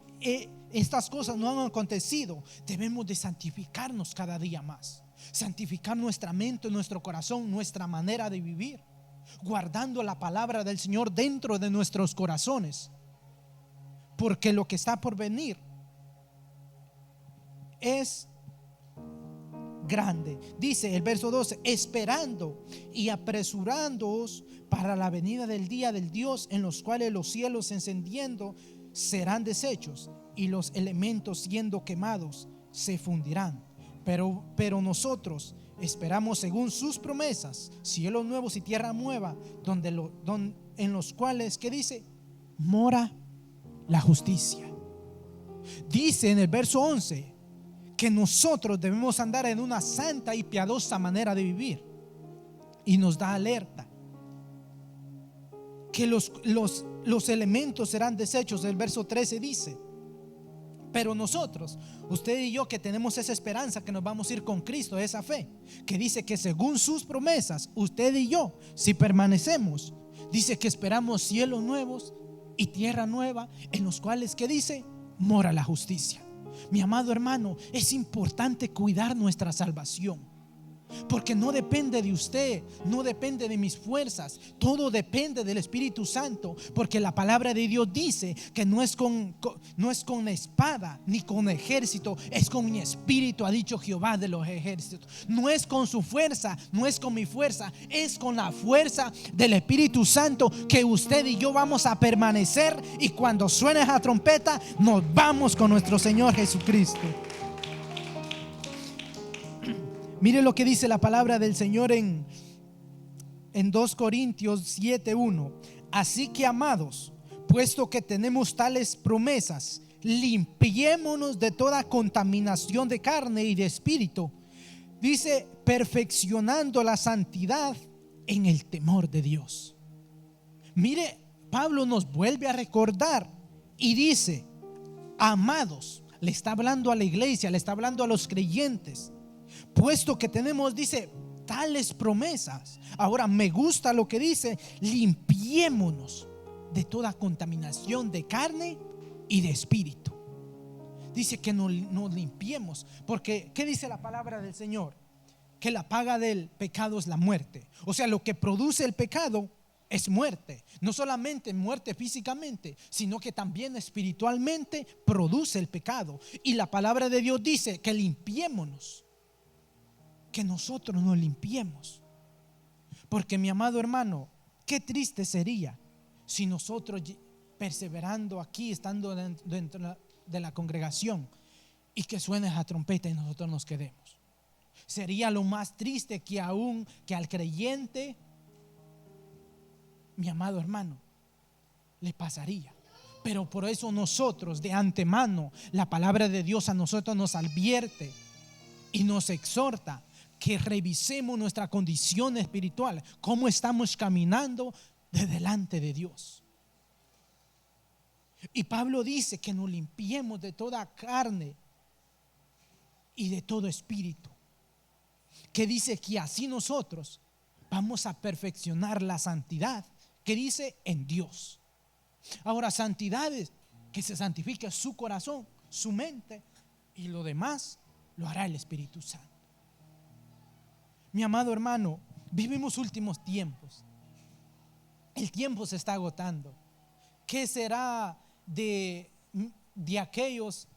S1: estas cosas no han acontecido, debemos de santificarnos cada día más. Santificar nuestra mente, nuestro corazón, nuestra manera de vivir, guardando la palabra del Señor dentro de nuestros corazones. Porque lo que está por venir es grande. Dice el verso 12: esperando y apresurándoos para la venida del día del Dios, en los cuales los cielos encendiendo serán deshechos y los elementos siendo quemados se fundirán. Pero nosotros esperamos según sus promesas cielos nuevos y tierra nueva, en los cuales, ¿qué dice? Mora la justicia. Dice en el verso 11 que nosotros debemos andar en una santa y piadosa manera de vivir. Y nos da alerta que los elementos serán deshechos. El verso 13 dice: pero nosotros, usted y yo, que tenemos esa esperanza que nos vamos a ir con Cristo, esa fe que dice que según sus promesas, usted y yo, si permanecemos, dice que esperamos cielos nuevos y tierra nueva, en los cuales, ¿qué dice? Mora la justicia. Mi amado hermano, es importante cuidar nuestra salvación. Porque no depende de usted, no depende de mis fuerzas, todo depende del Espíritu Santo. Porque la palabra de Dios dice que no es con espada ni con ejército, es con mi espíritu, ha dicho Jehová de los ejércitos. No es con su fuerza, no es con mi fuerza, es con la fuerza del Espíritu Santo que usted y yo vamos a permanecer. Y cuando suene esa trompeta, nos vamos con nuestro Señor Jesucristo. Mire lo que dice la palabra del Señor en 2 Corintios 7:1. Así que, amados, puesto que tenemos tales promesas, limpiémonos de toda contaminación de carne y de espíritu. Dice, perfeccionando la santidad en el temor de Dios. Mire, Pablo nos vuelve a recordar y dice, amados, le está hablando a la iglesia, le está hablando a los creyentes. Puesto que tenemos, dice, tales promesas. Ahora me gusta lo que dice, limpiémonos de toda contaminación de carne y de espíritu. Dice que nos limpiemos, porque ¿qué dice la palabra del Señor? Que la paga del pecado es la muerte. O sea, lo que produce el pecado es muerte. No solamente muerte físicamente, sino que también espiritualmente produce el pecado. Y la palabra de Dios dice que limpiémonos, que nosotros nos limpiemos. Porque, mi amado hermano, qué triste sería si nosotros, perseverando aquí, estando dentro de la congregación, y que suene la trompeta y nosotros nos quedemos. Sería lo más triste que aún que al creyente, mi amado hermano, le pasaría. Pero por eso nosotros de antemano, la palabra de Dios a nosotros nos advierte y nos exhorta que revisemos nuestra condición espiritual, cómo estamos caminando de delante de Dios. Y Pablo dice que nos limpiemos de toda carne y de todo espíritu, que dice que así nosotros vamos a perfeccionar la santidad, que dice en Dios. Ahora, santidad es que se santifique su corazón, su mente, y lo demás lo hará el Espíritu Santo. Mi amado hermano, vivimos últimos tiempos. El tiempo se está agotando. ¿Qué será de aquellos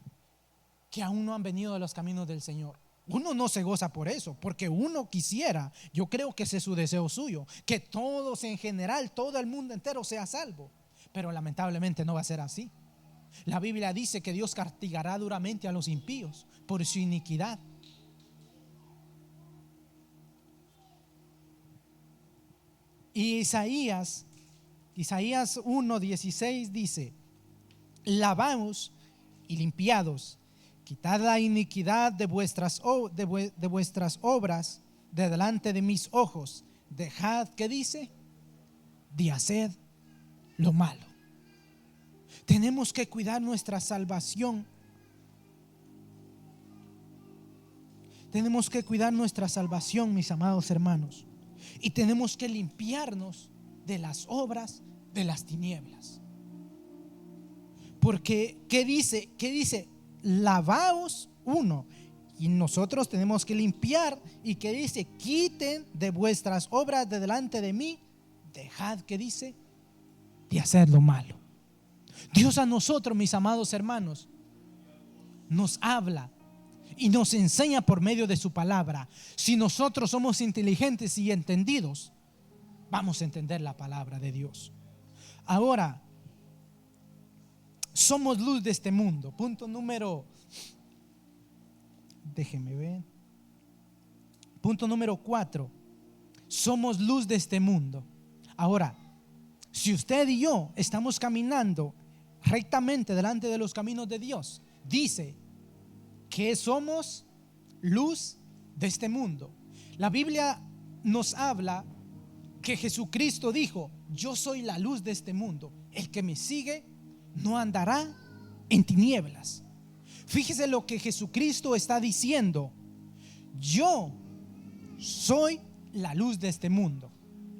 S1: que aún no han venido a los caminos del Señor? Uno no se goza por eso, porque uno quisiera, yo creo que ese es su deseo suyo, que todos en general, todo el mundo entero sea salvo. Pero lamentablemente no va a ser así. La Biblia dice que Dios castigará duramente a los impíos por su iniquidad. Y Isaías 1:16 dice, lavaos y limpiados, quitad la iniquidad de vuestras obras de delante de mis ojos. Dejad, ¿qué dice? De hacer lo malo. Tenemos que cuidar nuestra salvación. Tenemos que cuidar nuestra salvación, mis amados hermanos. Y tenemos que limpiarnos de las obras de las tinieblas. Porque, ¿qué dice? ¿Qué dice? Lavaos, uno. Y nosotros tenemos que limpiar. Y que dice, quiten de vuestras obras de delante de mí. Dejad, ¿qué dice? De hacer lo malo. Dios a nosotros, mis amados hermanos, nos habla y nos enseña por medio de su palabra. Si nosotros somos inteligentes y entendidos, vamos a entender la palabra de Dios. Ahora, somos luz de este mundo. Punto número 4. Somos luz de este mundo. Ahora, si usted y yo estamos caminando rectamente delante de los caminos de Dios, dice que somos luz de este mundo. La Biblia nos habla que Jesucristo dijo, yo soy la luz de este mundo. El que me sigue no andará en tinieblas. Fíjese lo que Jesucristo está diciendo. Yo soy la luz de este mundo.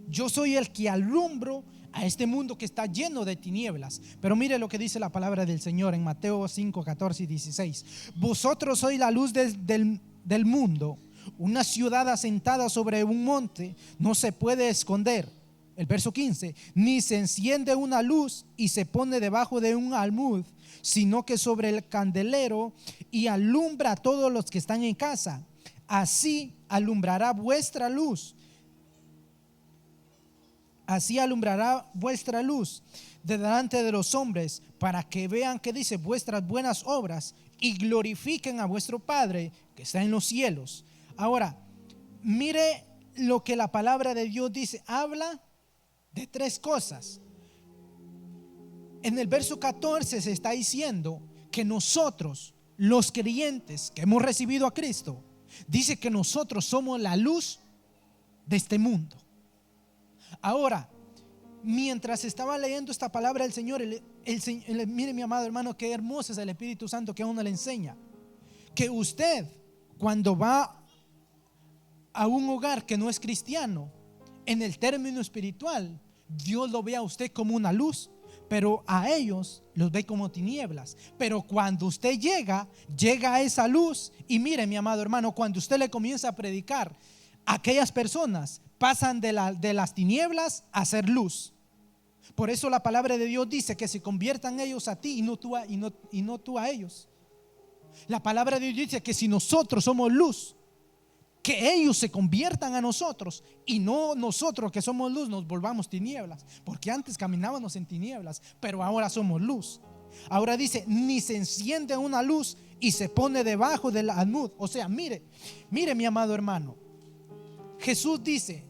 S1: Yo soy el que alumbro a este mundo que está lleno de tinieblas. Pero mire lo que dice la palabra del Señor en Mateo 5, 14 y 16. Vosotros sois la luz del mundo. Una ciudad asentada sobre un monte no se puede esconder. El verso 15, ni se enciende una luz y se pone debajo de un almud, sino que sobre el candelero y alumbra a todos los que están en casa. Así alumbrará vuestra luz. Así alumbrará vuestra luz de delante de los hombres, para que vean, que dice, vuestras buenas obras y glorifiquen a vuestro Padre que está en los cielos. Ahora, mire lo que la palabra de Dios dice. Habla de tres cosas. En el verso 14 se está diciendo que nosotros, los creyentes que hemos recibido a Cristo, dice que nosotros somos la luz de este mundo. Ahora, mientras estaba leyendo esta palabra del Señor, mire, mi amado hermano, qué hermoso es el Espíritu Santo que a uno le enseña que usted, cuando va a un hogar que no es cristiano, en el término espiritual, Dios lo ve a usted como una luz, pero a ellos los ve como tinieblas. Pero cuando usted llega a esa luz, y mire, mi amado hermano, cuando usted le comienza a predicar, aquellas personas pasan de las tinieblas a ser luz. Por eso la palabra de Dios dice que se conviertan ellos a ti y no tú a ellos. La palabra de Dios dice que si nosotros somos luz, que ellos se conviertan a nosotros y no nosotros que somos luz nos volvamos tinieblas, porque antes caminábamos en tinieblas, pero ahora somos luz. Ahora dice, ni se enciende una luz y se pone debajo del almud. O sea, mire mi amado hermano, Jesús dice,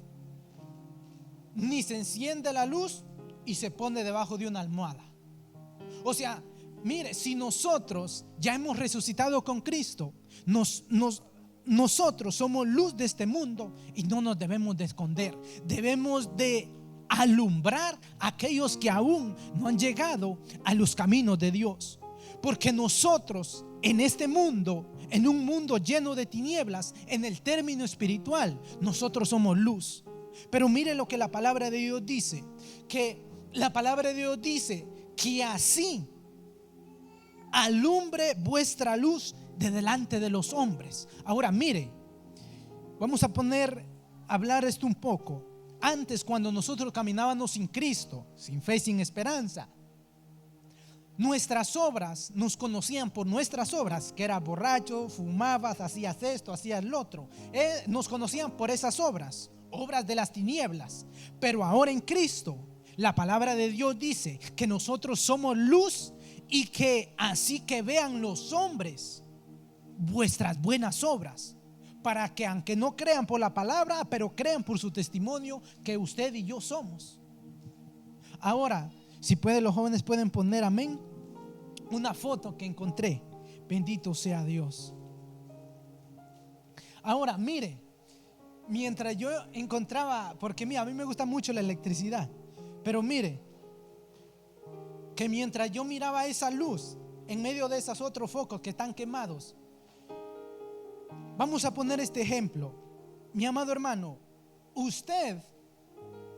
S1: ni se enciende la luz y se pone debajo de una almohada. O sea, mire, si nosotros ya hemos resucitado con Cristo, nosotros somos luz de este mundo y no nos debemos de esconder. Debemos de alumbrar a aquellos que aún no han llegado a los caminos de Dios. Porque nosotros en este mundo, en un mundo lleno de tinieblas, en el término espiritual, nosotros somos luz. Pero mire lo que la palabra de Dios dice, que la palabra de Dios dice que así alumbre vuestra luz de delante de los hombres. Ahora mire, vamos a hablar esto un poco. Antes, cuando nosotros caminábamos sin Cristo, sin fe, sin esperanza, nuestras obras, nos conocían por nuestras obras, que era borracho, fumabas, hacías esto, hacías lo otro. Nos conocían por esas obras de las tinieblas. Pero ahora en Cristo, la palabra de Dios dice que nosotros somos luz, y que así que vean los hombres vuestras buenas obras, para que aunque no crean por la palabra, pero crean por su testimonio que usted y yo somos. Ahora, si pueden, los jóvenes pueden poner, amén, una foto que encontré. Bendito sea Dios. Ahora mire, mientras yo encontraba, porque mira, a mí me gusta mucho la electricidad, pero mire que mientras yo miraba esa luz en medio de esos otros focos que están quemados, vamos a poner este ejemplo. Mi amado hermano, usted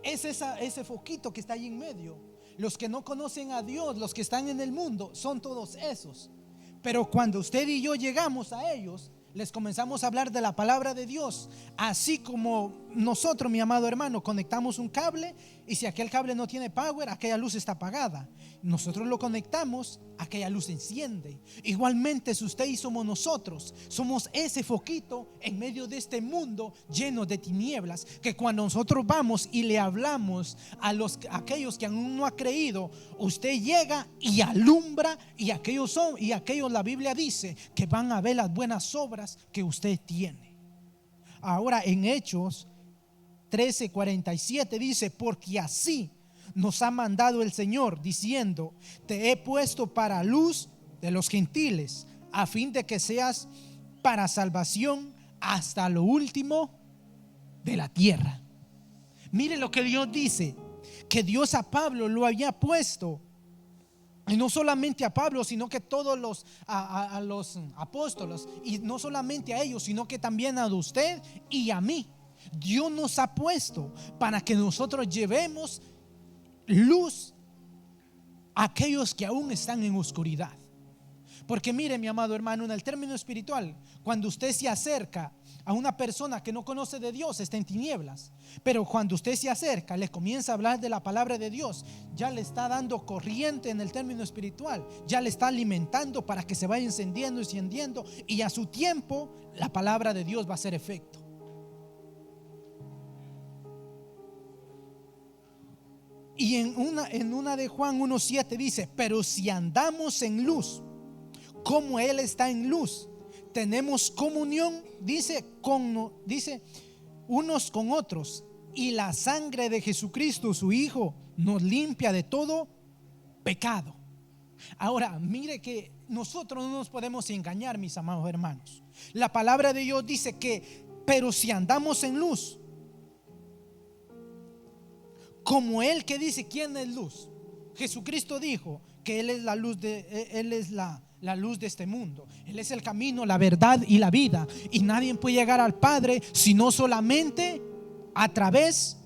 S1: es ese foquito que está ahí en medio. Los que no conocen a Dios, los que están en el mundo, son todos esos. Pero cuando usted y yo llegamos a ellos, les comenzamos a hablar de la palabra de Dios. Así como nosotros, mi amado hermano, conectamos un cable, y si aquel cable no tiene power, aquella luz está apagada. Nosotros lo conectamos, aquella luz se enciende. Igualmente, si usted y somos nosotros, somos ese foquito en medio de este mundo lleno de tinieblas, que cuando nosotros vamos y le hablamos a aquellos que aún no han creído, usted llega y alumbra, y aquellos la Biblia dice que van a ver las buenas obras que usted tiene. Ahora en Hechos 13:47 dice, porque así nos ha mandado el Señor, diciendo, te he puesto para luz de los gentiles, a fin de que seas para salvación hasta lo último de la tierra. Mire lo que Dios dice, que Dios a Pablo lo había puesto, y no solamente a Pablo, sino que todos los apóstoles, y no solamente a ellos, sino que también a usted y a mí. Dios nos ha puesto para que nosotros llevemos luz a aquellos que aún están en oscuridad. Porque mire, mi amado hermano, en el término espiritual, cuando usted se acerca a una persona que no conoce de Dios está en tinieblas, pero cuando usted se acerca, le comienza a hablar de la palabra de Dios, ya le está dando corriente en el término espiritual, ya le está alimentando para que se vaya encendiendo, y a su tiempo la palabra de Dios va a hacer efecto. Y en una de Juan 1:7 dice: pero si andamos en luz, como Él está en luz, tenemos comunión, dice unos con otros, y la sangre de Jesucristo, su Hijo, nos limpia de todo pecado. Ahora, mire que nosotros no nos podemos engañar, mis amados hermanos. La palabra de Dios dice que, pero si andamos en luz, como Él, que dice, ¿quién es luz? Jesucristo dijo que Él es la luz Él es la luz de este mundo. Él es el camino, la verdad y la vida, y nadie puede llegar al Padre sino solamente a través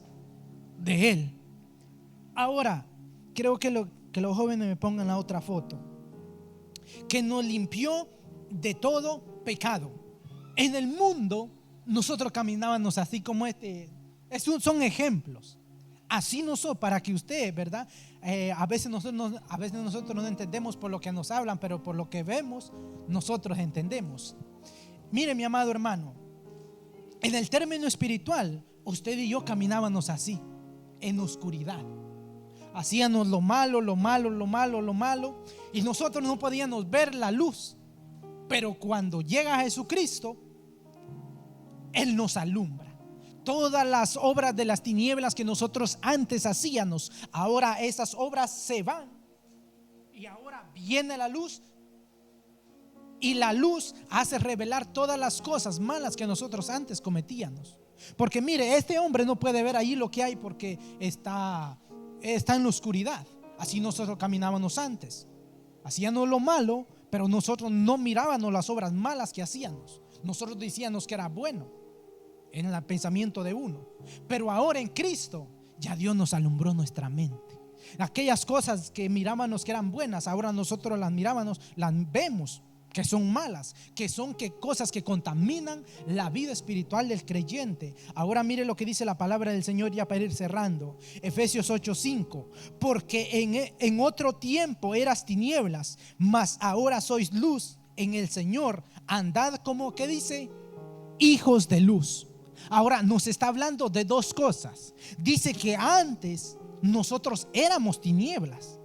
S1: de Él. Ahora, creo que los jóvenes me pongan la otra foto, que nos limpió de todo pecado. En el mundo nosotros caminábamos así como son ejemplos. Así nosotros, para que usted, ¿verdad? A veces nosotros no entendemos por lo que nos hablan, pero por lo que vemos, nosotros entendemos. Mire, mi amado hermano, en el término espiritual, usted y yo caminábamos así, en oscuridad. Hacíamos lo malo, y nosotros no podíamos ver la luz. Pero cuando llega Jesucristo, Él nos alumbra. Todas las obras de las tinieblas que nosotros antes hacíamos, ahora esas obras se van, y ahora viene la luz, y la luz hace revelar todas las cosas malas que nosotros antes cometíamos. Porque mire, este hombre no puede ver ahí lo que hay porque está en la oscuridad. Así nosotros caminábamos antes, hacíamos lo malo, pero nosotros no mirábamos las obras malas que hacíamos. Nosotros decíamos que era bueno en el pensamiento de uno. Pero ahora en Cristo ya Dios nos alumbró nuestra mente. Aquellas cosas que mirábamos que eran buenas, ahora nosotros las mirábamos, las vemos que son malas, que son cosas que contaminan la vida espiritual del creyente. Ahora mire lo que dice la palabra del Señor, ya para ir cerrando. Efesios 8:5: porque en otro tiempo eras tinieblas, mas ahora sois luz en el Señor. Andad como, ¿qué dice? Hijos de luz. Ahora nos está hablando de dos cosas. Dice que antes nosotros éramos tinieblas.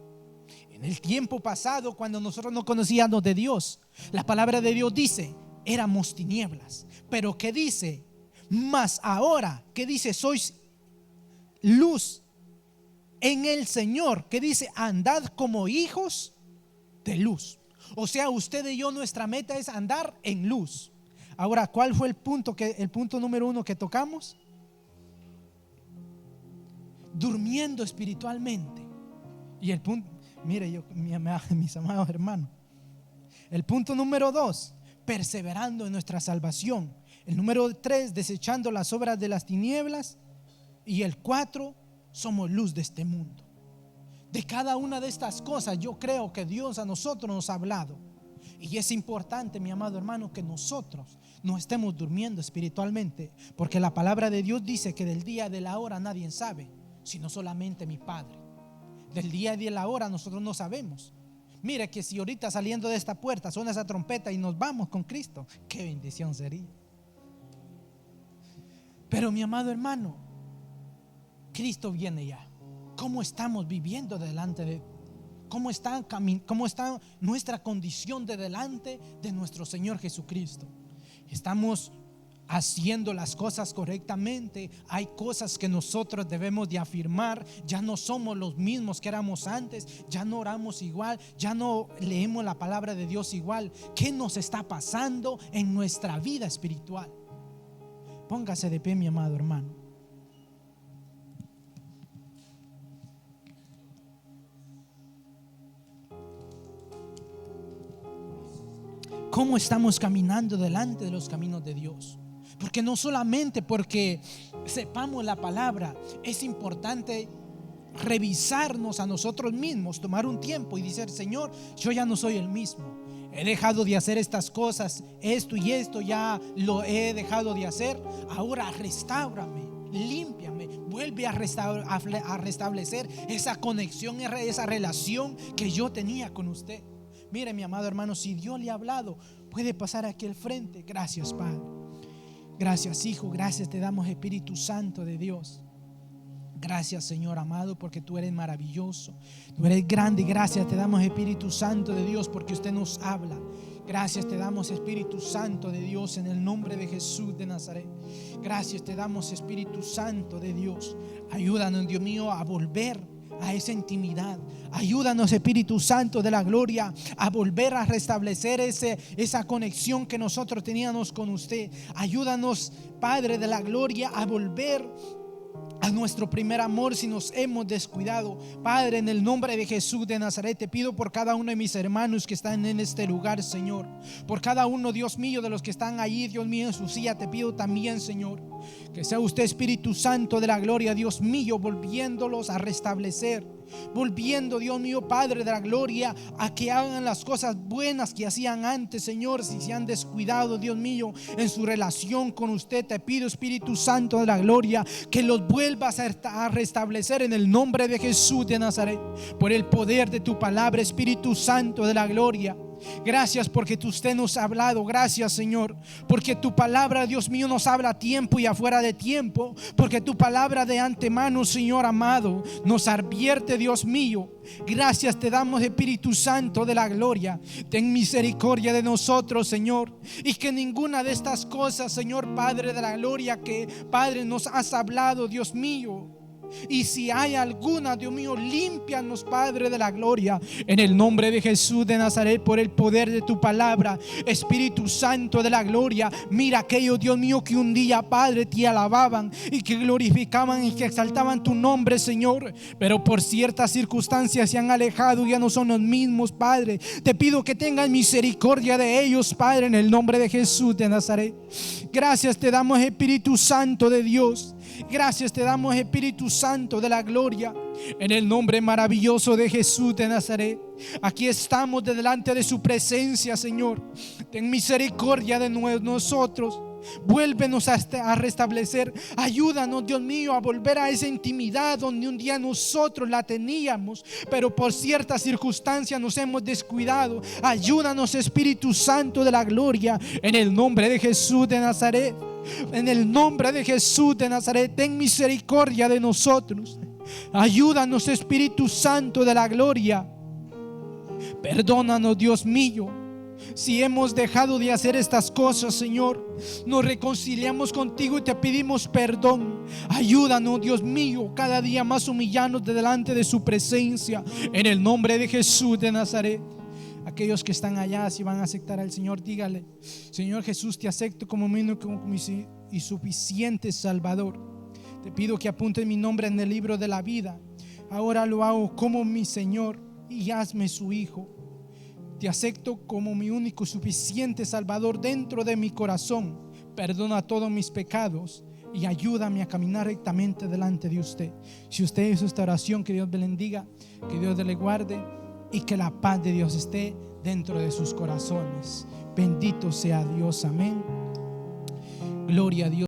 S1: En el tiempo pasado, cuando nosotros no conocíamos de Dios, la palabra de Dios dice, éramos tinieblas. Pero ¿qué dice? Mas ahora, ¿qué dice? Sois luz en el Señor. ¿Qué dice? Andad como hijos de luz. O sea, usted y yo, nuestra meta es andar en luz. Ahora, ¿cuál fue el punto número 1 que tocamos? Durmiendo espiritualmente. Y el punto, mire, mis amados hermanos, el punto número 2, perseverando en nuestra salvación. El número 3, desechando las obras de las tinieblas. Y el 4, somos luz de este mundo. De cada una de estas cosas yo creo que Dios a nosotros nos ha hablado. Y es importante, mi amado hermano, que nosotros no estemos durmiendo espiritualmente, porque la palabra de Dios dice que del día y de la hora nadie sabe, sino solamente mi Padre. Del día y de la hora nosotros no sabemos. Mire que si ahorita saliendo de esta puerta suena esa trompeta y nos vamos con Cristo, qué bendición sería. Pero mi amado hermano, Cristo viene ya. ¿Cómo estamos viviendo delante de ¿Cómo está nuestra condición de delante de nuestro Señor Jesucristo? ¿Estamos haciendo las cosas correctamente? Hay cosas que nosotros debemos de afirmar. Ya no somos los mismos que éramos antes. Ya no oramos igual. Ya no leemos la palabra de Dios igual. ¿Qué nos está pasando en nuestra vida espiritual? Póngase de pie, mi amado hermano. ¿Cómo estamos caminando delante de los caminos de Dios? Porque no solamente porque sepamos la palabra, es importante revisarnos a nosotros mismos, tomar un tiempo y decir, Señor, yo ya no soy el mismo. He dejado de hacer estas cosas, esto y esto ya lo he dejado de hacer. Ahora restáurame, límpiame, vuelve a restablecer esa conexión, esa relación que yo tenía con usted. Mire, mi amado hermano, si Dios le ha hablado, puede pasar aquí al frente. Gracias, Padre. Gracias, Hijo. Gracias te damos, Espíritu Santo de Dios. Gracias, Señor amado, porque tú eres maravilloso, tú eres grande. Gracias te damos, Espíritu Santo de Dios, porque usted nos habla. Gracias te damos, Espíritu Santo de Dios, en el nombre de Jesús de Nazaret. Gracias te damos, Espíritu Santo de Dios. Ayúdanos, Dios mío, a volver a esa intimidad. Ayúdanos, Espíritu Santo de la gloria, a volver a restablecer esa conexión que nosotros teníamos con usted. Ayúdanos, Padre de la gloria, a volver a nuestro primer amor si nos hemos descuidado. Padre, en el nombre de Jesús de Nazaret, te pido por cada uno de mis hermanos que están en este lugar, Señor. Por cada uno, Dios mío, de los que están allí, Dios mío, en su silla, te pido también, Señor, que sea usted, Espíritu Santo de la gloria, Dios mío, volviéndolos a restablecer, volviendo, Dios mío, Padre de la gloria, a que hagan las cosas buenas que hacían antes, Señor. Si se han descuidado, Dios mío, en su relación con usted, te pido, Espíritu Santo de la gloria, que los vuelvas a restablecer en el nombre de Jesús de Nazaret, por el poder de tu palabra, Espíritu Santo de la gloria. Gracias porque usted nos ha hablado. Gracias, Señor, porque tu palabra, Dios mío, nos habla a tiempo y afuera de tiempo, porque tu palabra de antemano, Señor amado, nos advierte, Dios mío. Gracias te damos, Espíritu Santo de la gloria. Ten misericordia de nosotros, Señor, y que ninguna de estas cosas, Señor Padre de la gloria, que Padre nos has hablado, Dios mío, y si hay alguna, Dios mío, límpianos, Padre de la gloria, en el nombre de Jesús de Nazaret, por el poder de tu palabra. Espíritu Santo de la gloria, mira aquellos, Dios mío, que un día, Padre, te alababan y que glorificaban y que exaltaban tu nombre, Señor, pero por ciertas circunstancias se han alejado y ya no son los mismos, Padre. Te pido que tengas misericordia de ellos, Padre, en el nombre de Jesús de Nazaret. Gracias te damos, Espíritu Santo de Dios. Gracias te damos, Espíritu Santo de la gloria, en el nombre maravilloso de Jesús de Nazaret. Aquí estamos delante de su presencia, Señor. Ten misericordia de nosotros. Vuélvenos a restablecer. Ayúdanos, Dios mío, a volver a esa intimidad donde un día nosotros la teníamos, pero por ciertas circunstancias nos hemos descuidado. Ayúdanos, Espíritu Santo de la gloria, en el nombre de Jesús de Nazaret. En el nombre de Jesús de Nazaret, ten misericordia de nosotros. Ayúdanos, Espíritu Santo de la gloria. Perdónanos, Dios mío, si hemos dejado de hacer estas cosas, Señor. Nos reconciliamos contigo y te pedimos perdón. Ayúdanos, Dios mío, cada día más humillarnos delante de su presencia, en el nombre de Jesús de Nazaret. Aquellos que están allá, si van a aceptar al Señor, dígale: Señor Jesús, te acepto como mi único y suficiente Salvador. Te pido que apuntes mi nombre en el libro de la vida. Ahora lo hago como mi Señor y hazme su hijo. Te acepto como mi único y suficiente Salvador dentro de mi corazón. Perdona todos mis pecados y ayúdame a caminar rectamente delante de usted. Si usted hizo esta oración, que Dios le bendiga, que Dios le guarde y que la paz de Dios esté dentro de sus corazones. Bendito sea Dios, amén. Gloria a Dios.